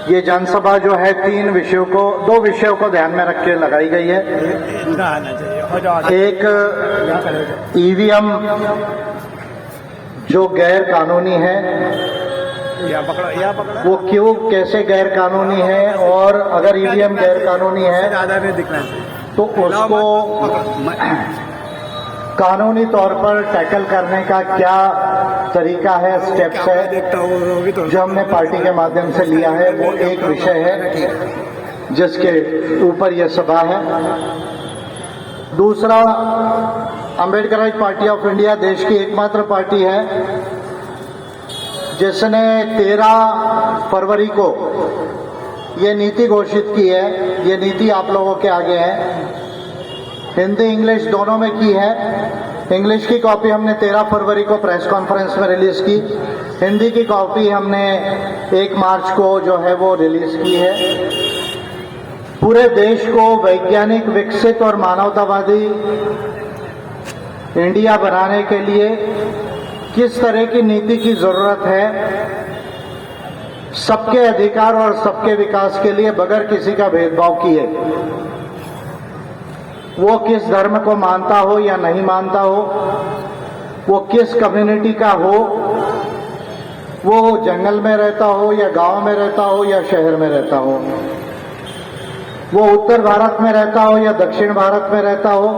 ये जनसभा जो है दो विषयों को ध्यान में रख के लगाई गई है। एक ईवीएम जो गैर कानूनी है, वो क्यों कैसे गैर कानूनी है, और अगर ईवीएम गैर कानूनी है तो उसको कानूनी तौर पर टैकल करने का क्या तरीका है, स्टेप्स है जो हमने पार्टी के माध्यम से लिया है। वो एक विषय है जिसके ऊपर यह सभा है। दूसरा, अम्बेडकराइट पार्टी ऑफ इंडिया देश की एकमात्र पार्टी है जिसने 13 फरवरी को ये नीति घोषित की है। ये नीति आप लोगों के आगे है, हिंदी इंग्लिश दोनों में की है। इंग्लिश की कॉपी हमने 13 फरवरी को प्रेस कॉन्फ्रेंस में रिलीज की, हिंदी की कॉपी हमने 1 मार्च को जो है वो रिलीज की है। पूरे देश को वैज्ञानिक, विकसित और मानवतावादी इंडिया बनाने के लिए किस तरह की नीति की जरूरत है, सबके अधिकार और सबके विकास के लिए बगैर किसी का भेदभाव किए, वो किस धर्म को मानता हो या नहीं मानता हो, वो किस कम्युनिटी का हो, वो जंगल में रहता हो या गांव में रहता हो या शहर में रहता हो, वो उत्तर भारत में रहता हो या दक्षिण भारत में रहता हो,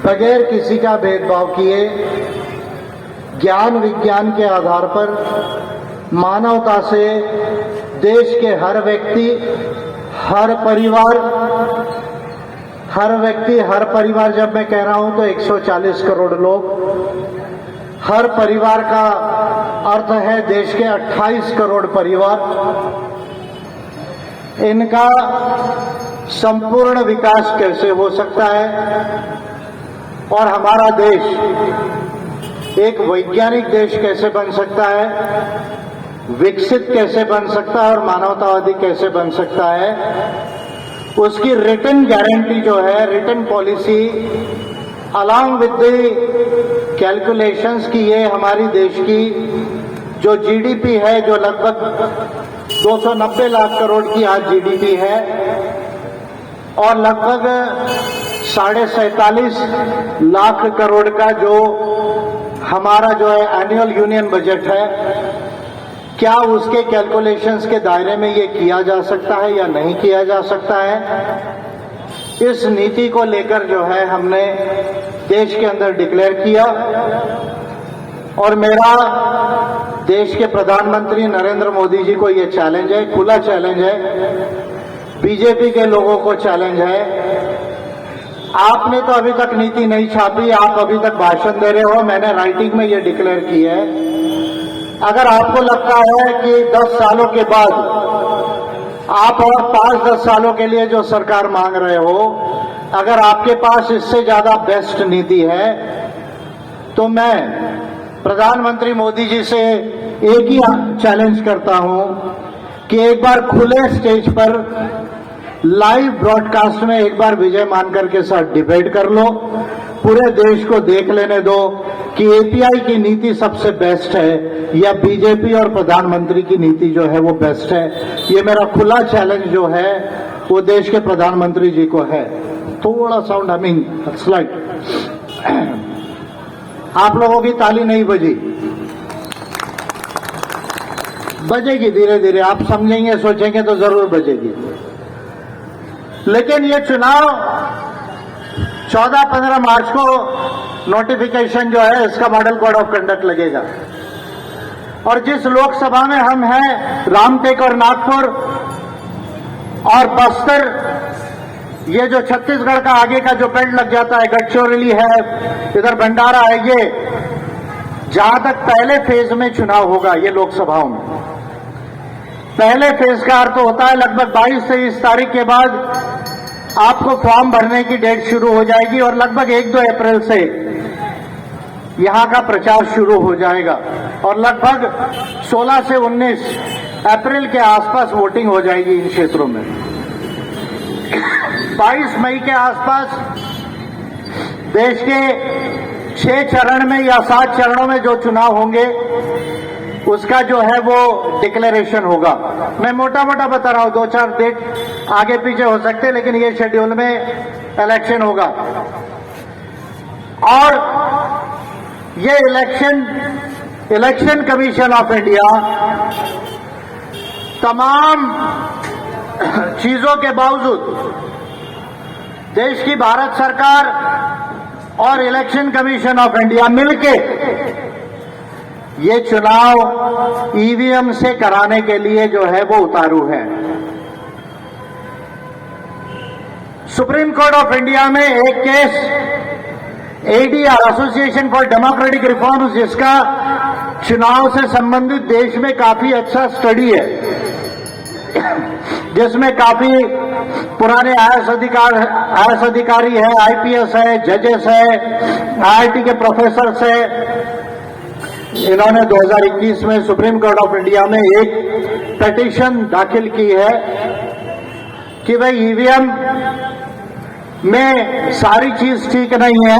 बगैर किसी का भेदभाव किए ज्ञान विज्ञान के आधार पर मानवता से देश के हर व्यक्ति, हर परिवार, जब मैं कह रहा हूं तो 140 करोड़ लोग, हर परिवार का अर्थ है देश के 28 करोड़ परिवार, इनका संपूर्ण विकास कैसे हो सकता है और हमारा देश एक वैज्ञानिक देश कैसे बन सकता है, विकसित कैसे बन सकता है और मानवतावादी कैसे बन सकता है, उसकी रिटन गारंटी जो है, return policy along with the calculations की, ये हमारी देश की जो जीडीपी है, जो लगभग 290 लाख करोड़ की आज जीडीपी है और लगभग 47.5 लाख करोड़ का जो हमारा जो है एनुअल यूनियन बजट है, क्या उसके कैलकुलेशंस के दायरे में ये किया जा सकता है या नहीं किया जा सकता है। इस नीति को लेकर जो है हमने देश के अंदर डिक्लेयर किया और मेरा देश के प्रधानमंत्री नरेंद्र मोदी जी को ये चैलेंज है, खुला चैलेंज है, बीजेपी के लोगों को चैलेंज है। आपने तो अभी तक नीति नहीं छापी, आप अभी तक भाषण दे रहे हो, मैंने राइटिंग में ये डिक्लेयर की है। अगर आपको लगता है कि 10 सालों के बाद आप और 5-10 सालों के लिए जो सरकार मांग रहे हो, अगर आपके पास इससे ज्यादा बेस्ट नीति है, तो मैं प्रधानमंत्री मोदी जी से एक ही चैलेंज करता हूं कि एक बार खुले स्टेज पर लाइव ब्रॉडकास्ट में एक बार विजय मानकर के साथ डिबेट कर लो, पूरे देश को देख लेने दो कि एपीआई की नीति सबसे बेस्ट है या बीजेपी और प्रधानमंत्री की नीति जो है वो बेस्ट है। ये मेरा खुला चैलेंज जो है वो देश के प्रधानमंत्री जी को है। थोड़ा साउंड हमिंग स्लाइड, आप लोगों की ताली नहीं बजी, बजेगी धीरे धीरे, आप समझेंगे सोचेंगे तो जरूर बजेगी। लेकिन ये चुनाव 14-15 मार्च को नोटिफिकेशन जो है इसका मॉडल कोड ऑफ कंडक्ट लगेगा और जिस लोकसभा में हम हैं, रामटेक और नागपुर और बस्तर, ये जो छत्तीसगढ़ का आगे का जो बेल्ट लग जाता है, गढ़चिरौली है, इधर भंडारा है, ये जहां तक पहले फेज में चुनाव होगा, ये लोकसभाओं में पहले फेज का अर्थ होता है लगभग 22 से 23 तारीख के बाद आपको फॉर्म भरने की डेट शुरू हो जाएगी और लगभग 1-2 अप्रैल से यहां का प्रचार शुरू हो जाएगा और लगभग 16 से 19 अप्रैल के आसपास वोटिंग हो जाएगी इन क्षेत्रों में। 22 मई के आसपास देश के 6 चरण में या 7 चरणों में जो चुनाव होंगे उसका जो है वो डिक्लेरेशन होगा। मैं मोटा मोटा बता रहा हूं, 2-4 डेट आगे पीछे हो सकते हैं, लेकिन ये शेड्यूल में इलेक्शन होगा। और ये इलेक्शन कमीशन ऑफ इंडिया तमाम चीजों के बावजूद देश की भारत सरकार और इलेक्शन कमीशन ऑफ इंडिया मिलके ये चुनाव ईवीएम से कराने के लिए जो है वो उतारू है। सुप्रीम कोर्ट ऑफ इंडिया में एक case ADR, association for democratic reforms, जिसका चुनाव से संबंधित देश में काफी अच्छा स्टडी है, जिसमें काफी पुराने आईएएस अधिकारी है, आईपीएस है, जजेस है, आईआईटी के प्रोफेसर है। इन्होंने 2021 में सुप्रीम कोर्ट ऑफ इंडिया में एक पिटीशन दाखिल की है कि भाई ईवीएम में सारी चीज ठीक नहीं है,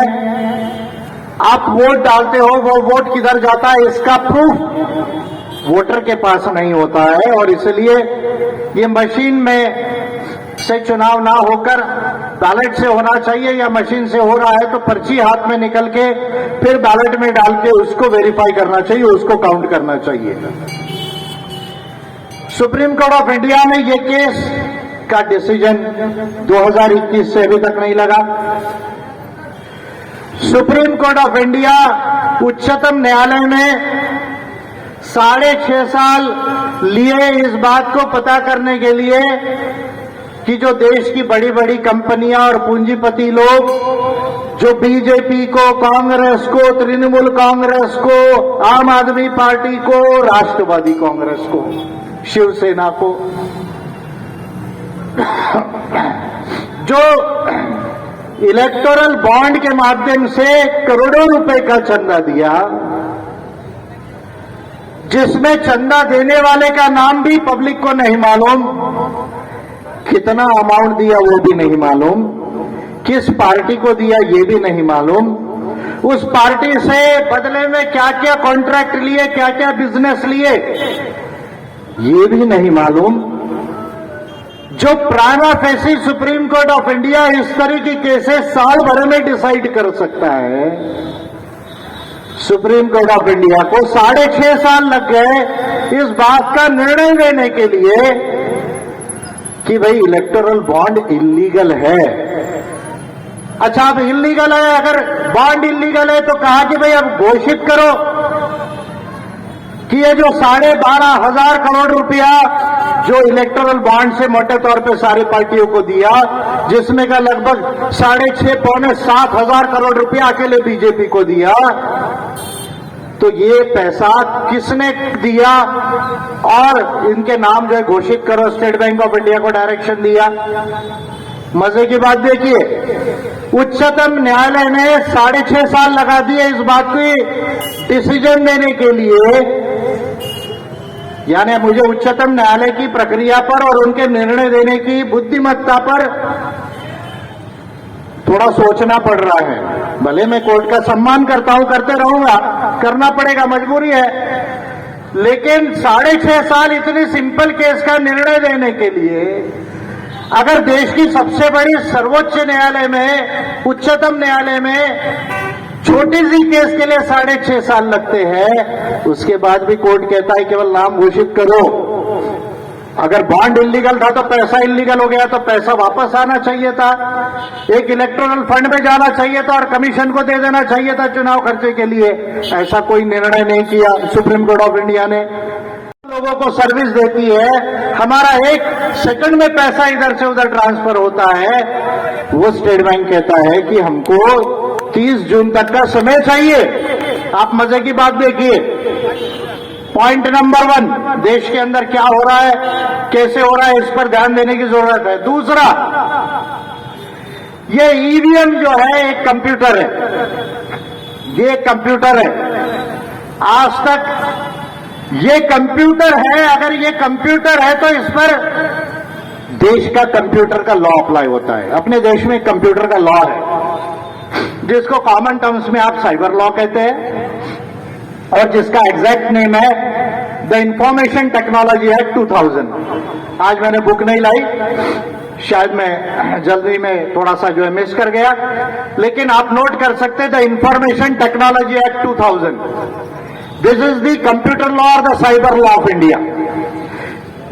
आप वोट डालते हो, वो वोट किधर जाता है इसका प्रूफ वोटर के पास नहीं होता है, और इसलिए ये मशीन में से चुनाव ना होकर बैलेट से होना चाहिए, या मशीन से हो रहा है तो पर्ची हाथ में निकल के फिर बैलेट में डाल के उसको वेरीफाई करना चाहिए, उसको काउंट करना चाहिए। सुप्रीम कोर्ट ऑफ इंडिया में ये केस का डिसीजन 2021 से अभी तक नहीं लगा। सुप्रीम कोर्ट ऑफ इंडिया उच्चतम न्यायालय में 6.5 साल लिए इस बात को पता करने के लिए कि जो देश की बड़ी बड़ी कंपनियां और पूंजीपति लोग जो बीजेपी को, कांग्रेस को, तृणमूल कांग्रेस को, आम आदमी पार्टी को, राष्ट्रवादी कांग्रेस को, शिवसेना को, जो इलेक्टोरल बॉन्ड के माध्यम से करोड़ों रुपए का चंदा दिया, जिसमें चंदा देने वाले का नाम भी पब्लिक को नहीं मालूम, कितना अमाउंट दिया वो भी नहीं मालूम, किस पार्टी को दिया ये भी नहीं मालूम, उस पार्टी से बदले में क्या क्या कॉन्ट्रैक्ट लिए, क्या क्या बिजनेस लिए ये भी नहीं मालूम। जो prima facie supreme court of India इस तरह की केसेस साल भर में डिसाइड कर सकता है, सुप्रीम कोर्ट ऑफ इंडिया को 6.5 साल लग गए इस बात का निर्णय लेने के लिए कि भाई इलेक्टोरल बॉन्ड इलीगल है। अच्छा, अब इलीगल है, अगर बॉन्ड इलीगल है तो कहा कि भाई अब घोषित करो कि ये जो 12,500 करोड़ रुपया जो इलेक्टोरल बॉन्ड से मोटे तौर पे सारी पार्टियों को दिया, जिसमें का लगभग 6,500-7,000 करोड़ रुपया अकेले बीजेपी को दिया, तो ये पैसा किसने दिया और इनके नाम जो है घोषित करो। स्टेट बैंक ऑफ इंडिया को डायरेक्शन दिया। मजे की बात देखिए, उच्चतम न्यायालय ने 6.5 साल लगा दिए इस बात की डिसीजन देने के लिए, यानी मुझे उच्चतम न्यायालय की प्रक्रिया पर और उनके निर्णय देने की बुद्धिमत्ता पर थोड़ा सोचना पड़ रहा है। भले मैं कोर्ट का सम्मान करता हूं, करते रहूंगा, करना पड़ेगा, मजबूरी है, लेकिन 6.5 साल इतनी सिंपल केस का निर्णय देने के लिए अगर देश की सबसे बड़ी सर्वोच्च न्यायालय में, उच्चतम न्यायालय में छोटी सी केस के लिए 6.5 साल लगते हैं, उसके बाद भी कोर्ट कहता है केवल नाम घोषित करो। अगर बॉन्ड इलीगल था तो पैसा इलीगल हो गया, तो पैसा वापस आना चाहिए था, एक इलेक्टोरल फंड में जाना चाहिए था और कमीशन को दे देना चाहिए था चुनाव खर्चे के लिए। ऐसा कोई निर्णय नहीं किया सुप्रीम कोर्ट ऑफ इंडिया ने। लोगों को सर्विस देती है, हमारा 1 सेकंड में पैसा इधर से उधर ट्रांसफर होता है, वो स्टेट बैंक कहता है कि हमको 30 जून तक का समय चाहिए। आप मजे की बात देखिए, पॉइंट नंबर 1, देश के अंदर क्या हो रहा है, कैसे हो रहा है, इस पर ध्यान देने की जरूरत है। दूसरा, ये ईवीएम जो है एक कंप्यूटर है, ये कंप्यूटर है, आज तक ये कंप्यूटर है। अगर ये कंप्यूटर है तो इस पर देश का कंप्यूटर का लॉ अप्लाई होता है। अपने देश में कंप्यूटर का लॉ है जिसको कॉमन टर्म्स में आप साइबर लॉ कहते हैं, और जिसका एग्जैक्ट नेम है द इंफॉर्मेशन टेक्नोलॉजी एक्ट 2000। आज मैंने बुक नहीं लाई, शायद मैं जल्दी में थोड़ा सा जो है मिस कर गया, लेकिन आप नोट कर सकते हैं the information technology act 2000। This is the computer law और the cyber law of India.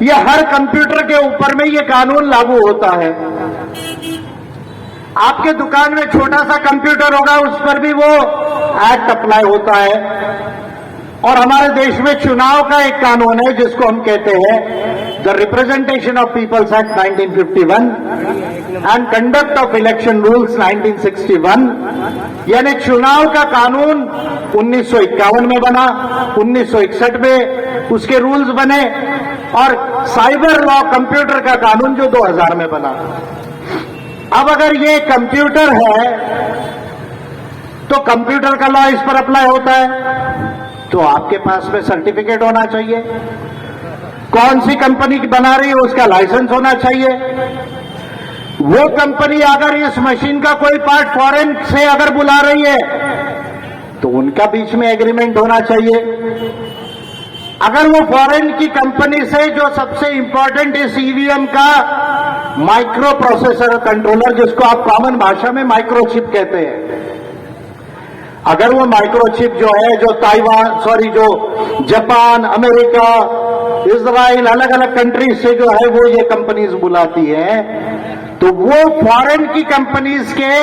यह हर कंप्यूटर के ऊपर में यह कानून लागू होता है। आपके दुकान में छोटा सा कंप्यूटर होगा, उस पर भी वो एक्ट अप्लाई होता है। और हमारे देश में चुनाव का एक कानून है जिसको हम कहते हैं the representation of people's act 1951 and conduct of election rules 1961। यानी चुनाव का कानून 1951 में बना, 1961 में उसके रूल्स बने, और साइबर लॉ कंप्यूटर का कानून जो 2000 में बना। अब अगर ये कंप्यूटर है तो कंप्यूटर का लॉ इस पर अप्लाई होता है, तो आपके पास में सर्टिफिकेट होना चाहिए। कौन सी कंपनी बना रही है उसका लाइसेंस होना चाहिए। वो कंपनी अगर इस मशीन का कोई पार्ट फॉरेन से अगर बुला रही है तो उनका बीच में एग्रीमेंट होना चाहिए। अगर वो फॉरेन की कंपनी से जो सबसे इंपॉर्टेंट इस ईवीएम का माइक्रो प्रोसेसर कंट्रोलर, जिसको आप कॉमन भाषा में माइक्रोचिप कहते हैं, अगर वो माइक्रोचिप जो है जो जो जापान, अमेरिका, इजराइल, अलग अलग कंट्रीज से जो है वो ये कंपनीज बुलाती है, तो वो फॉरेन की कंपनीज के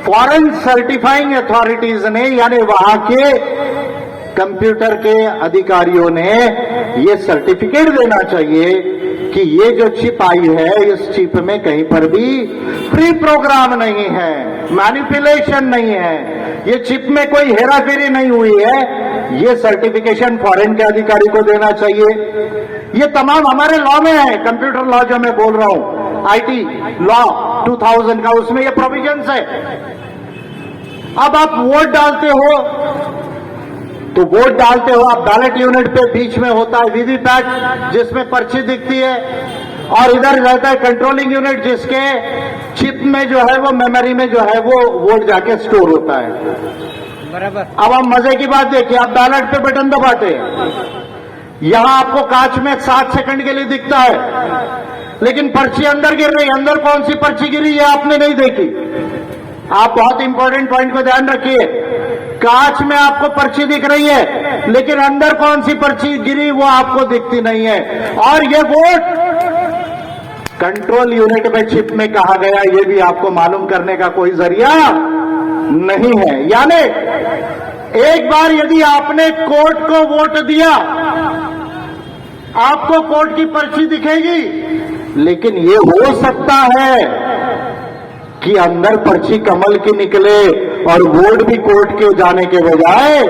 फॉरेन सर्टिफाइंग अथॉरिटीज ने, यानी वहां के कंप्यूटर के अधिकारियों ने ये सर्टिफिकेट देना चाहिए कि ये जो चिप आई है, इस चिप में कहीं पर भी प्री प्रोग्राम नहीं है, मैनिपुलेशन नहीं है, ये चिप में कोई हेराफेरी नहीं हुई है। ये सर्टिफिकेशन फॉरेन के अधिकारी को देना चाहिए। ये तमाम हमारे लॉ में है, कंप्यूटर लॉ जो मैं बोल रहा हूं, आईटी लॉ 2000 का, उसमें ये प्रोविजंस है। अब आप वोट डालते हो तो वोट डालते हो आप बैलेट यूनिट पे, बीच में होता है वीवीपैट जिसमें पर्ची दिखती है, और इधर रहता है कंट्रोलिंग यूनिट जिसके चिप में जो है वो मेमोरी में जो है वो वोट जाके स्टोर होता है। बराबर। अब हम मजे की बात देखिए, आप बैलेट पे बटन दबाते हैं, यहां आपको कांच में 7 सेकंड के लिए दिखता है, लेकिन पर्ची अंदर गिर रही है। अंदर कौन सी पर्ची गिरी है आपने नहीं देखी। आप बहुत इंपॉर्टेंट पॉइंट को ध्यान रखिए, कांच में आपको पर्ची दिख रही है, लेकिन अंदर कौन सी पर्ची गिरी वो आपको दिखती नहीं है। और ये वोट कंट्रोल यूनिट में चिप में कहा गया, ये भी आपको मालूम करने का कोई जरिया नहीं है। यानी एक बार यदि आपने कोर्ट को वोट दिया, आपको कोर्ट की पर्ची दिखेगी, लेकिन ये हो सकता है कि अंदर पर्ची कमल की निकले और वोट भी कोर्ट के जाने के बजाय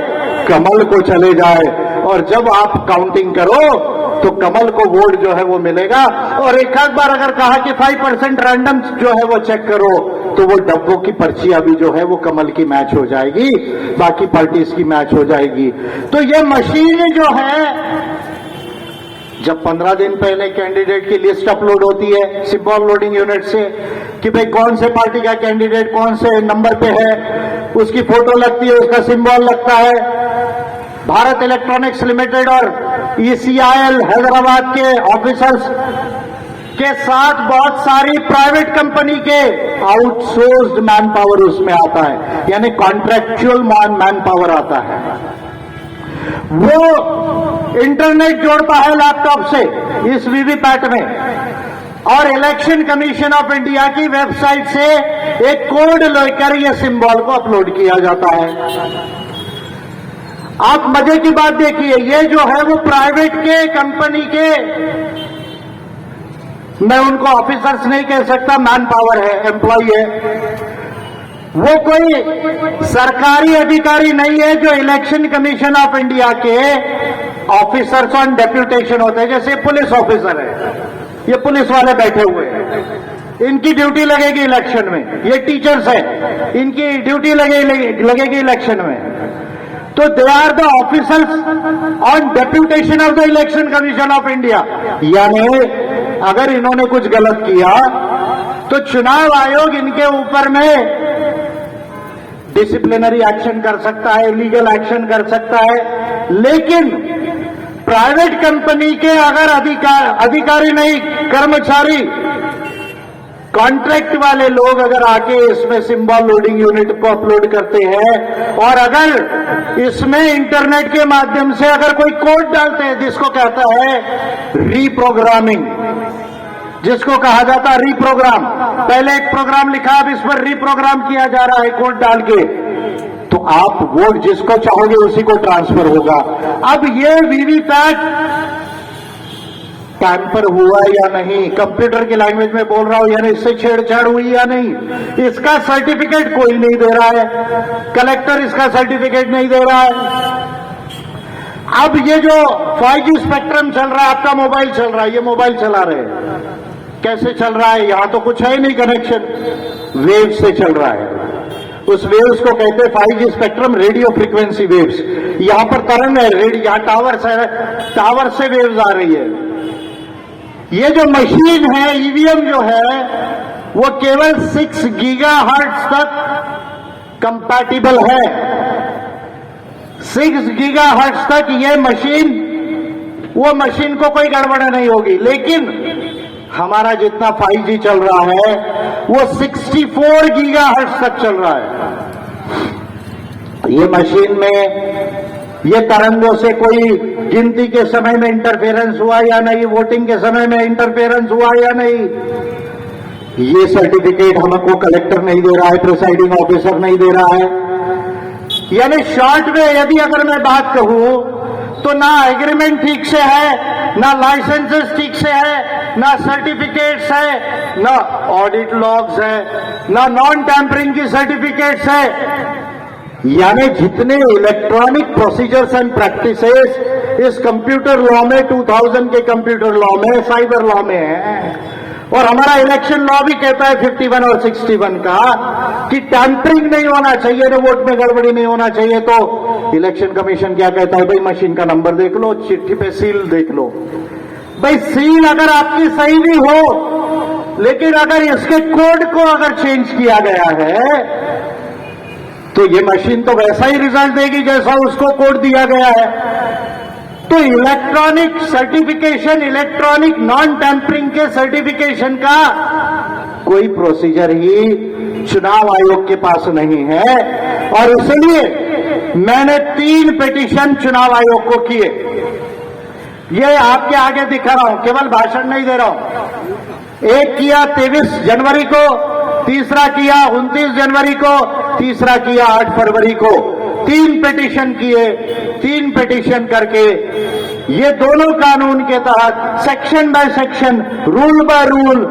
कमल को चले जाए, और जब आप काउंटिंग करो तो कमल को वोट जो है वो मिलेगा। और एक आध बार अगर कहा कि 5% रैंडम जो है वो चेक करो, तो वो डब्बों की पर्ची अभी जो है वो कमल की मैच हो जाएगी, बाकी पार्टीज की मैच हो जाएगी। तो ये मशीन जो है, जब 15 दिन पहले कैंडिडेट की लिस्ट अपलोड होती है सिंबल लोडिंग यूनिट से कि भाई कौन से पार्टी का कैंडिडेट कौन से नंबर पे है, उसकी फोटो लगती है, उसका सिंबल लगता है। भारत इलेक्ट्रॉनिक्स लिमिटेड और ECIL हैदराबाद के ऑफिसर्स के साथ बहुत सारी प्राइवेट कंपनी के आउटसोर्स्ड मैन पावर उसमें आता है, यानी कॉन्ट्रैक्चुअल मैन पावर आता है। वो इंटरनेट जोड़ता है लैपटॉप से इस वीवीपैट में, और इलेक्शन कमीशन ऑफ इंडिया की वेबसाइट से एक कोड लेकर ये सिंबल को अपलोड किया जाता है। आप मजे की बात देखिए, ये जो है वो प्राइवेट के कंपनी के, मैं उनको ऑफिसर्स नहीं कह सकता, मैन पावर है, एम्प्लॉय है। वो कोई सरकारी अधिकारी नहीं है जो इलेक्शन कमीशन ऑफ इंडिया के ऑफिसर्स ऑन डेप्यूटेशन होते हैं। जैसे पुलिस ऑफिसर है, ये पुलिस वाले बैठे हुए हैं, इनकी ड्यूटी लगेगी इलेक्शन में। ये टीचर्स है, इनकी ड्यूटी लगेगी इलेक्शन में। तो they are the officers on deputation of the election commission of India. यानी अगर इन्होंने कुछ गलत किया तो चुनाव आयोग इनके ऊपर में डिसिप्लिनरी एक्शन कर सकता है, लीगल एक्शन कर सकता है, लेकिन प्राइवेट कंपनी के अगर अधिकारी नहीं, कर्मचारी, कॉन्ट्रैक्ट वाले लोग अगर आके इसमें सिंबल लोडिंग यूनिट को अपलोड करते हैं और अगर इसमें इंटरनेट के माध्यम से अगर कोई कोड डालते हैं जिसको कहता है रीप्रोग्रामिंग, जिसको कहा जाता है रीप्रोग्राम, पहले एक प्रोग्राम लिखा, अब इस पर रीप्रोग्राम किया जा रहा है कोड डाल के, तो आप वोट जिसको चाहोगे उसी को ट्रांसफर होगा। अब ये वीवीपैट टैंपर हुआ या नहीं, कंप्यूटर की लैंग्वेज में बोल रहा हूं, यानी इससे छेड़छाड़ हुई या नहीं, इसका सर्टिफिकेट कोई नहीं दे रहा है, कलेक्टर इसका सर्टिफिकेट नहीं दे रहा है। अब ये जो 5G स्पेक्ट्रम चल रहा है, आपका मोबाइल चल रहा है, ये मोबाइल चला रहे हैं, कैसे चल रहा है, यहां तो कुछ है ही नहीं कनेक्शन, वेव से चल रहा है। उस वेव्स को कहते हैं 5G spectrum, radio frequency waves. यहां पर तरंग है, यहां टावर से वेव्स आ रही है। ये जो मशीन है, ईवीएम जो है, वो केवल 6 गीगाहर्ट्ज तक कंपैटिबल है। 6 गीगाहर्ट्ज तक ये मशीन, वो मशीन को कोई गड़बड़ नहीं होगी। लेकिन हमारा जितना 5G चल रहा है वो 64 गीगाहर्ट्ज तक चल रहा है। ये मशीन में ये तरंगों से कोई गिनती के समय में इंटरफेरेंस हुआ या नहीं, वोटिंग के समय में इंटरफेरेंस हुआ या नहीं, ये सर्टिफिकेट हमको कलेक्टर नहीं दे रहा है, प्रिसाइडिंग ऑफिसर नहीं दे रहा है। यानी शॉर्ट में यदि अगर मैं बात कहूं तो ना एग्रीमेंट ठीक से है, ना लाइसेंसेस ठीक से है, ना सर्टिफिकेट्स है, ना ऑडिट लॉग्स है, ना नॉन टैंपरिंग की सर्टिफिकेट्स है। यानी जितने इलेक्ट्रॉनिक प्रोसीजर्स एंड प्रैक्टिसेस इस कंप्यूटर लॉ में, 2000 के कंप्यूटर लॉ में, साइबर लॉ में है, और हमारा इलेक्शन लॉ भी कहता है 51 और 61 का कि टैंपरिंग नहीं होना चाहिए, ना वोट में गड़बड़ी नहीं होना चाहिए। तो इलेक्शन कमीशन क्या कहता है, भाई मशीन का नंबर देख लो, चिट्ठी पे सील देख लो। भाई सील अगर आपकी सही भी हो, लेकिन अगर इसके कोड को अगर चेंज किया गया है तो ये मशीन तो वैसा ही रिजल्ट देगी जैसा उसको कोड दिया गया है। तो electronic certification, electronic non tampering के सर्टिफिकेशन का कोई प्रोसीजर ही चुनाव आयोग के पास नहीं है, और इसलिए मैंने 3 पिटीशन चुनाव आयोग को किए। ये आपके आगे दिखा रहा हूं, केवल भाषण नहीं दे रहा हूं। एक किया 23 जनवरी को, तीसरा किया 29 जनवरी को, तीसरा किया 8 फरवरी को। 3 पिटीशन किए। 3 पिटीशन करके ये दोनों कानून के तहत section by section, rule by rule,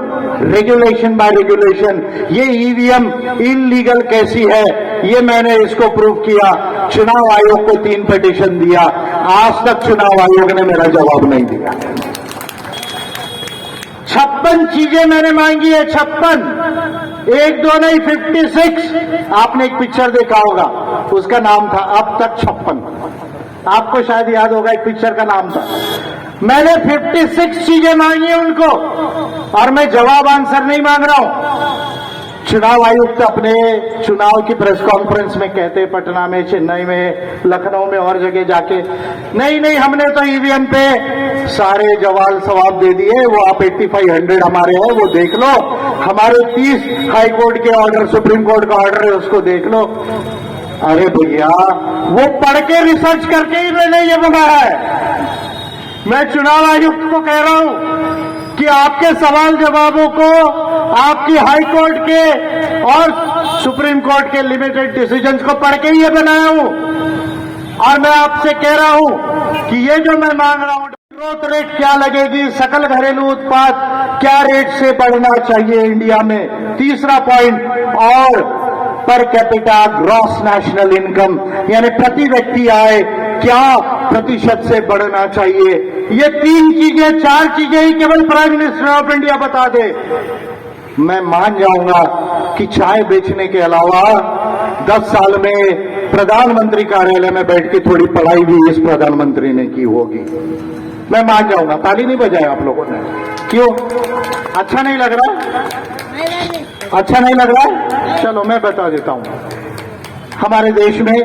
regulation bye regulation ये ईवीएम इलीगल कैसी है, ये मैंने इसको प्रूव किया। चुनाव आयोग को 3 पिटीशन दिया। आज तक चुनाव आयोग ने मेरा जवाब नहीं दिया। 56 चीजें मैंने मांगी है, 56, 1 2 नहीं, 56। आपने एक पिक्चर देखा होगा, उसका नाम था अब तक 56। आपको शायद याद होगा, एक पिक्चर का नाम था। मैंने 56 चीजें मांगी है उनको, और मैं जवाब आंसर नहीं मांग रहा हूं। चुनाव आयुक्त अपने चुनाव की प्रेस कॉन्फ्रेंस में कहते, पटना में, चेन्नई में, लखनऊ में और जगह जाके, नहीं हमने तो ईवीएम पे सारे जवाब सवाब दे दिए, वो आप 8500 हमारे हैं, वो देख लो, हमारे 30 हाई कोर्ट के ऑर्डर, सुप्रीम कोर्ट का ऑर्डर है, उसको देख लो। अरे भैया, वो पढ़ के रिसर्च करके ही मैंने ये बनाया है। मैं चुनाव आयुक्त को कह रहा हूं कि आपके सवाल जवाबों को आपकी हाई कोर्ट के और सुप्रीम कोर्ट के लिमिटेड डिसीजंस को पढ़ के ये बनाया हूं, और मैं आपसे कह रहा हूं कि ये जो मैं मांग रहा हूं, ग्रोथ रेट क्या लगेगी, सकल घरेलू उत्पाद क्या रेट से बढ़ना चाहिए इंडिया में, तीसरा पॉइंट, और per capita gross national income यानी प्रति व्यक्ति आय क्या प्रतिशत से बढ़ना चाहिए। ये 3 चीजें, 4 चीजें ही केवल प्राइम मिनिस्टर ऑफ इंडिया बता दे, मैं मान जाऊंगा कि चाय बेचने के अलावा 10 साल में प्रधानमंत्री कार्यालय में बैठ के थोड़ी पढ़ाई भी इस प्रधानमंत्री ने की होगी। मैं मान जाऊंगा। ताली नहीं बजाया आप लोगों ने, क्यों? अच्छा नहीं लग रहा? अच्छा नहीं लग रहा? चलो मैं बता देता हूं। हमारे देश में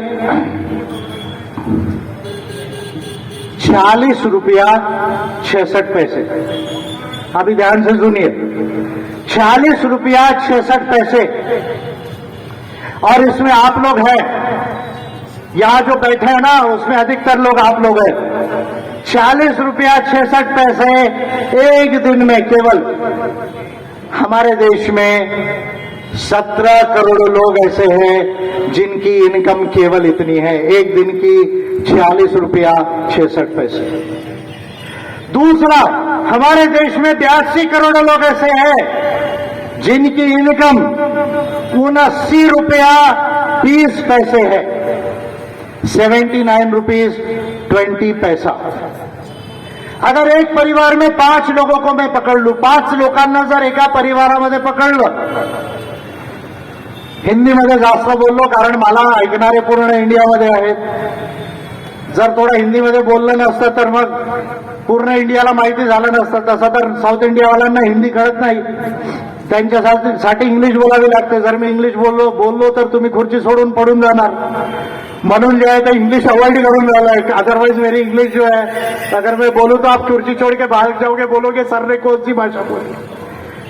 ₹46.66। अभी ध्यान से सुनिए, ₹46.66। और इसमें आप लोग हैं, यहां जो बैठे हैं ना, उसमें अधिकतर लोग आप लोग हैं। ₹46.66 एक दिन में केवल हमारे देश में 17 करोड़ लोग ऐसे हैं जिनकी इनकम केवल इतनी है, एक दिन की ₹46.66। दूसरा, हमारे देश में 82 करोड़ लोग ऐसे हैं जिनकी इनकम ₹79.20 है, ₹79.20। अगर एक परिवार में 5 लोगों को मैं पकड़ लू, 5 लोकांना जर एका परिवारामध्ये पकडलं, हिंदीमध्ये जास्त बोललो कारण मला ऐकणारे पूर्ण इंडियामध्ये आहेत. जर थोडं हिंदीमध्ये बोललं नसतं तर मग पूर्ण इंडियाला माहिती झालं नसतं. तसं तर साऊथ इंडियावाल्यांना हिंदी कळत नाही, त्यांच्यासाठी इंग्लिश बोलावी लागते. जर मी इंग्लिश बोललो तर तुम्ही खुर्ची सोडून पडून जाणार. म्हणून जो है तो इंग्लिश अवॉइड करून रहा है. अदरवाइज मेरी इंग्लिश जो है, अगर मैं बोलूं तो आप कुर्सी छोड़ के बाहर जाओगे, बोलोगे सर ने कौन सी भाषा बोली.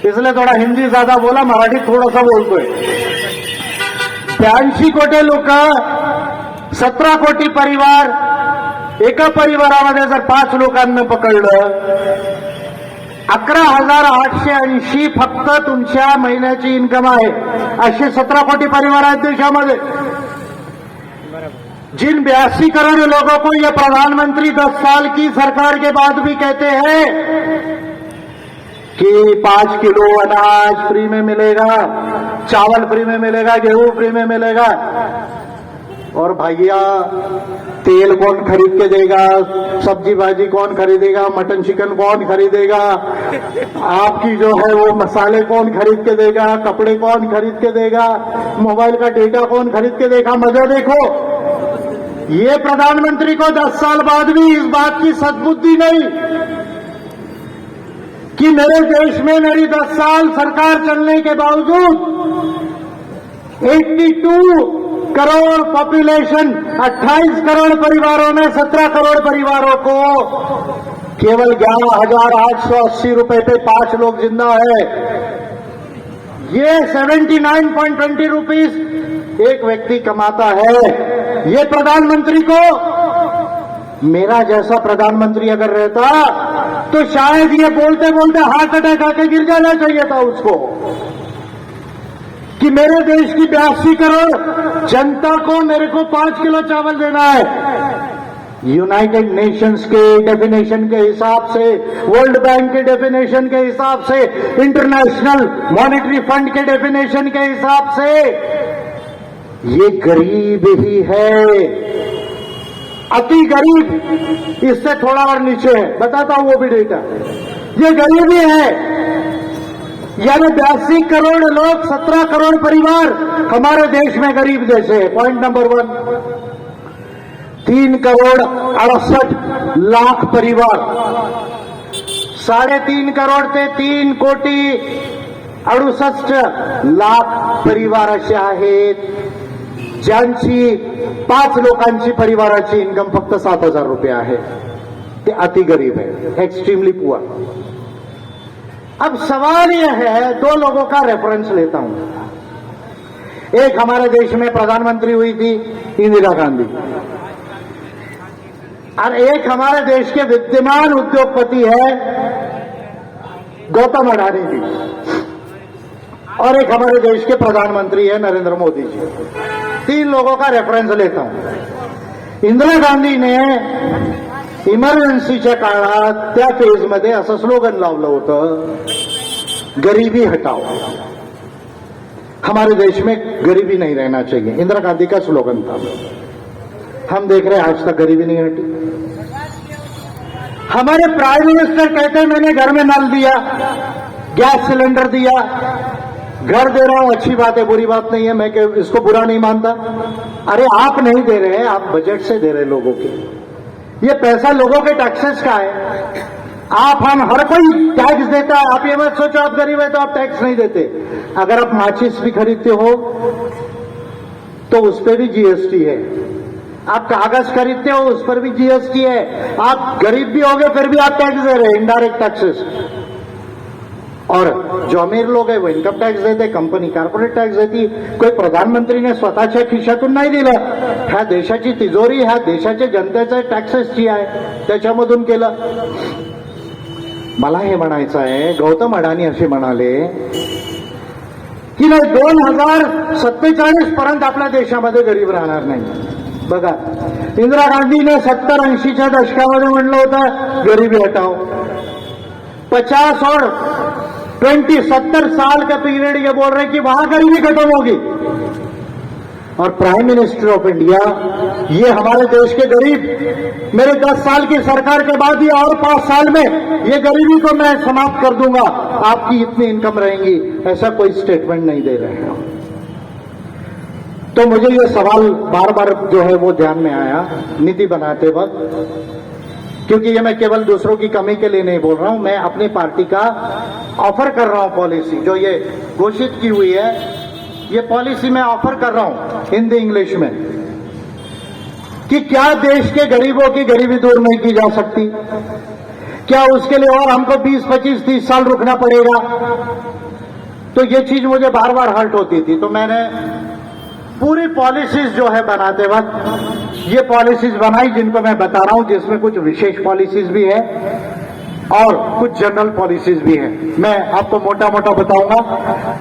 इसलिए थोड़ा हिंदी ज्यादा बोला, मराठी थोडासा बोलतोय. 82 कोटी लोक, 17 कोटी परिवार, एका परिवारामध्ये जर 5 लोकांना पकडलं, 11,880 फक्त तुमच्या महिन्याची इन्कम आहे. असे 17 कोटी परिवार आहेत देशामध्ये. जिन 82 करोड़ लोगों को ये प्रधानमंत्री 10 साल की सरकार के बाद भी कहते हैं कि 5 किलो अनाज फ्री में मिलेगा, चावल फ्री में मिलेगा, गेहूं फ्री में मिलेगा. और भैया तेल कौन खरीद के देगा, सब्जी भाजी कौन खरीदेगा, मटन चिकन कौन खरीदेगा, आपकी जो है वो मसाले कौन खरीद के देगा, कपड़े कौन खरीद के देगा, मोबाइल का डेटा कौन खरीद के देगा. मजा देखो, ये प्रधानमंत्री को 10 साल बाद भी इस बात की सद्बुद्धि नहीं कि मेरे देश में मेरी 10 साल सरकार चलने के बावजूद 82 करोड़ पॉपुलेशन, 28 करोड़ परिवारों में 17 करोड़ परिवारों को केवल 11,880 रुपए पे 5 लोग जिंदा है. ये 79.20 रुपीस एक व्यक्ति कमाता है. ये प्रधानमंत्री को, मेरा जैसा प्रधानमंत्री अगर रहता तो शायद ये बोलते बोलते हार्ट अटैक आके गिर जाना चाहिए था उसको, कि मेरे देश की 82 करोड़ जनता को मेरे को 5 किलो चावल देना है. यूनाइटेड नेशंस के डेफिनेशन के हिसाब से, वर्ल्ड बैंक के डेफिनेशन के हिसाब से, इंटरनेशनल मॉनेटरी फंड के डेफिनेशन के हिसाब से ये गरीब ही है. अति गरीब, इससे थोड़ा और नीचे है, बताता हूं वो भी डेटा. ये गरीबी है. यानी 82 करोड़ लोग, 17 करोड़ परिवार हमारे देश में गरीब जैसे है. Point number 1. 3 करोड़ 68 लाख परिवार, 3.5 करोड़ ते 3 कोटी 68 लाख परिवार असे आहेत ज्यांची 5 लोकांची परिवाराची इन्कम फक्त 7,000 रुपये आहे. ते अति गरीब है, एक्सट्रीमली पुअर. अब सवाल यह है, 2 लोगों का रेफरेंस लेता हूं. एक हमारे देश में प्रधानमंत्री हुई थी इंदिरा गांधी, और एक हमारे देश के विद्यमान उद्योगपति है गौतम अडानी जी, और एक हमारे देश के प्रधानमंत्री है नरेंद्र मोदी जी. 3 लोगों का रेफरेंस लेता हूं. इंदिरा गांधी ने इमर्जन्सीच्या काळात त्या फेजमध्ये असं स्लोगन लावलं होतं, गरीबी हटाओ. हमारे देश में गरीबी नहीं रहना चाहिए, इंदिरा गांधी का स्लोगन था. हम देख रहे हैं आज तक गरीबी नहीं हटी. हमारे प्राइम मिनिस्टर कहते हैं मैंने घर में नल दिया, गैस सिलेंडर दिया, घर दे रहा हूं, अच्छी बात है, बुरी बात नहीं है, मैं इसको बुरा नहीं मानता. अरे आप नहीं दे रहे हैं, आप बजट से दे रहे लोगों के. ये पैसा लोगों के टैक्सेस का है. आप, हम, हर कोई टैक्स देता है. आप ये मत सोचो आप गरीब है तो आप टैक्स नहीं देते. अगर आप माचिस भी खरीदते हो तो उस पर भी जीएसटी है. आप कागज खरीदते हो, उस पर भी जीएसटी है। आप गरीब भी होगे फिर भी आप टैक्स दे रहे हैं, इनडायरेक्ट टैक्सेस। और जो अमीर लोग है वो इन्कम टॅक्स देते, कंपनी कॉर्पोरेट टॅक्स देती। कोई प्रधानमंत्रीने स्वतःच्या खिशातून नाही दिलं, ह्या देशाची तिजोरी, ह्या देशाच्या जनतेचे टॅक्सेस जी आहे त्याच्यामधून केलं। मला हे म्हणायचं आहे, गौतम अडाणी असे म्हणाले की नाही 2047 पर्यंत आपल्या देशामध्ये गरीब राहणार नाही। बघा, इंदिरा गांधीने 70-80च्या दशकामध्ये म्हणलं होतं गरीबी हटाओ। 50 और 70 साल का पीरियड ये बोल रहे कि वहां गरीबी खत्म होगी। और प्राइम मिनिस्टर ऑफ इंडिया ये हमारे देश के गरीब, मेरे 10 साल की सरकार के बाद ये और 5 साल में ये गरीबी को मैं समाप्त कर दूंगा, आपकी इतनी इनकम रहेगी, ऐसा कोई स्टेटमेंट नहीं दे रहे हैं। तो मुझे ये सवाल बार बार जो है वो ध्यान में आया नीति बनाते वक्त, क्योंकि ये मैं केवल दूसरों की कमी के लिए नहीं बोल रहा हूं, मैं अपनी पार्टी का ऑफर कर रहा हूं। पॉलिसी जो ये घोषित की हुई है, ये पॉलिसी मैं ऑफर कर रहा हूं हिंदी इंग्लिश में, कि क्या देश के गरीबों की गरीबी दूर नहीं की जा सकती? क्या उसके लिए और हमको 20, 25, 30 साल रुकना पड़ेगा? तो ये चीज मुझे बार बार हर्ट होती थी। तो मैंने पूरी पॉलिसीज जो है बनाते वक्त ये पॉलिसीज बनाई जिनको मैं बता रहा हूं, जिसमें कुछ विशेष पॉलिसीज भी है और कुछ जनरल पॉलिसीज भी है। मैं आपको मोटा मोटा बताऊंगा।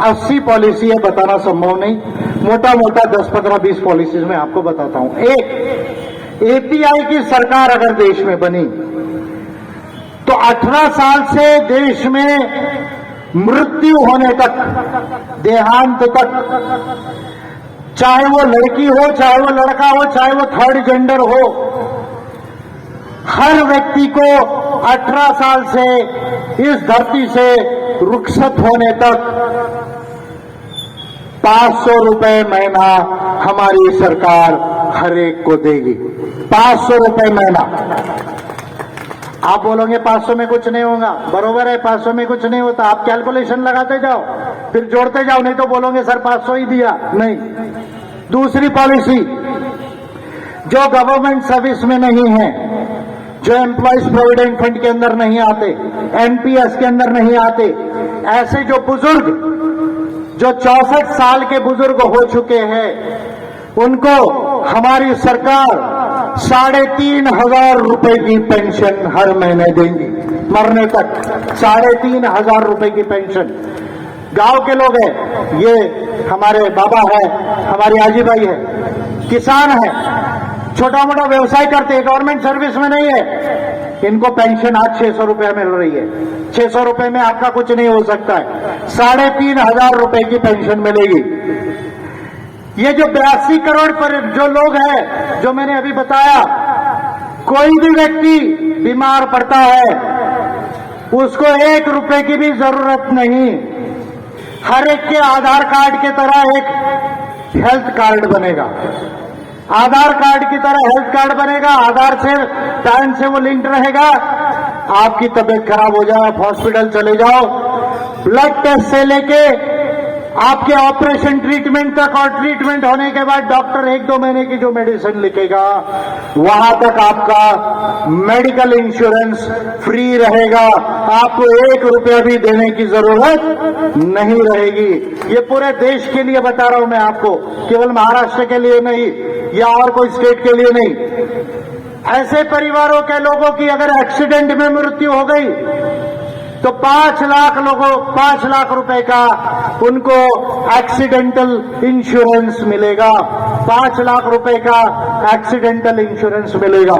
80 पॉलिसी है, बताना संभव नहीं। मोटा मोटा 10, 15, 20 पॉलिसीज में आपको बताता हूं। एक, एपीआई की सरकार अगर देश में बनी तो 18 साल से देश में मृत्यु होने तक, देहांत तक, चाहे वो लड़की हो, चाहे वो लड़का हो, चाहे वो थर्ड जेंडर हो, हर व्यक्ति को 18 साल से इस धरती से रुखसत होने तक 500 रुपए महीना हमारी सरकार हर एक को देगी। 500 रुपए महीना। आप बोलोगे 500 में कुछ नहीं होगा, बरोबर है, 500 में कुछ नहीं होता। आप कैलकुलेशन लगाते जाओ, फिर जोड़ते जाओ, नहीं तो बोलोगे सर 500 ही दिया। नहीं। दूसरी पॉलिसी, जो गवर्नमेंट सर्विस में नहीं है, जो एम्प्लॉयज प्रोविडेंट फंड के अंदर नहीं आते, एनपीएस के अंदर नहीं आते, ऐसे जो बुजुर्ग, जो 64 साल के बुजुर्ग हो चुके हैं, उनको हमारी सरकार 3,500 रुपए की पेंशन हर महीने देंगी, मरने तक 3,500 रुपए की पेंशन। गांव के लोग हैं, ये हमारे बाबा है, हमारी आजी भाई है, किसान है, छोटा मोटा व्यवसाय करते हैं, गवर्नमेंट सर्विस में नहीं है, इनको पेंशन आज 600 रुपया मिल रही है। 600 रुपए में आपका कुछ नहीं हो सकता है। 3,500 रुपए की पेंशन मिलेगी। ये जो 82 करोड़ पर जो लोग हैं, जो मैंने अभी बताया, कोई भी व्यक्ति बीमार पड़ता है, उसको 1 रुपए की भी जरूरत नहीं, हर एक के आधार कार्ड की तरह एक हेल्थ कार्ड बनेगा। आधार कार्ड की तरह हेल्थ कार्ड बनेगा, आधार से पैन से वो लिंक रहेगा। आपकी तबीयत खराब हो जाए, आप हॉस्पिटल चले जाओ, ब्लड टेस्ट से लेके आपके ऑपरेशन ट्रीटमेंट तक, और ट्रीटमेंट होने के बाद डॉक्टर 1-2 महीने की जो मेडिसिन लिखेगा, वहां तक आपका मेडिकल इंश्योरेंस फ्री रहेगा। आपको 1 रुपया भी देने की जरूरत नहीं रहेगी। ये पूरे देश के लिए बता रहा हूं मैं आपको, केवल महाराष्ट्र के लिए नहीं या और कोई स्टेट के लिए नहीं। ऐसे परिवारों के लोगों की अगर एक्सीडेंट में मृत्यु हो गई तो 5 लाख रुपए का उनको एक्सीडेंटल इंश्योरेंस मिलेगा। 5 लाख रुपए का एक्सीडेंटल इंश्योरेंस मिलेगा।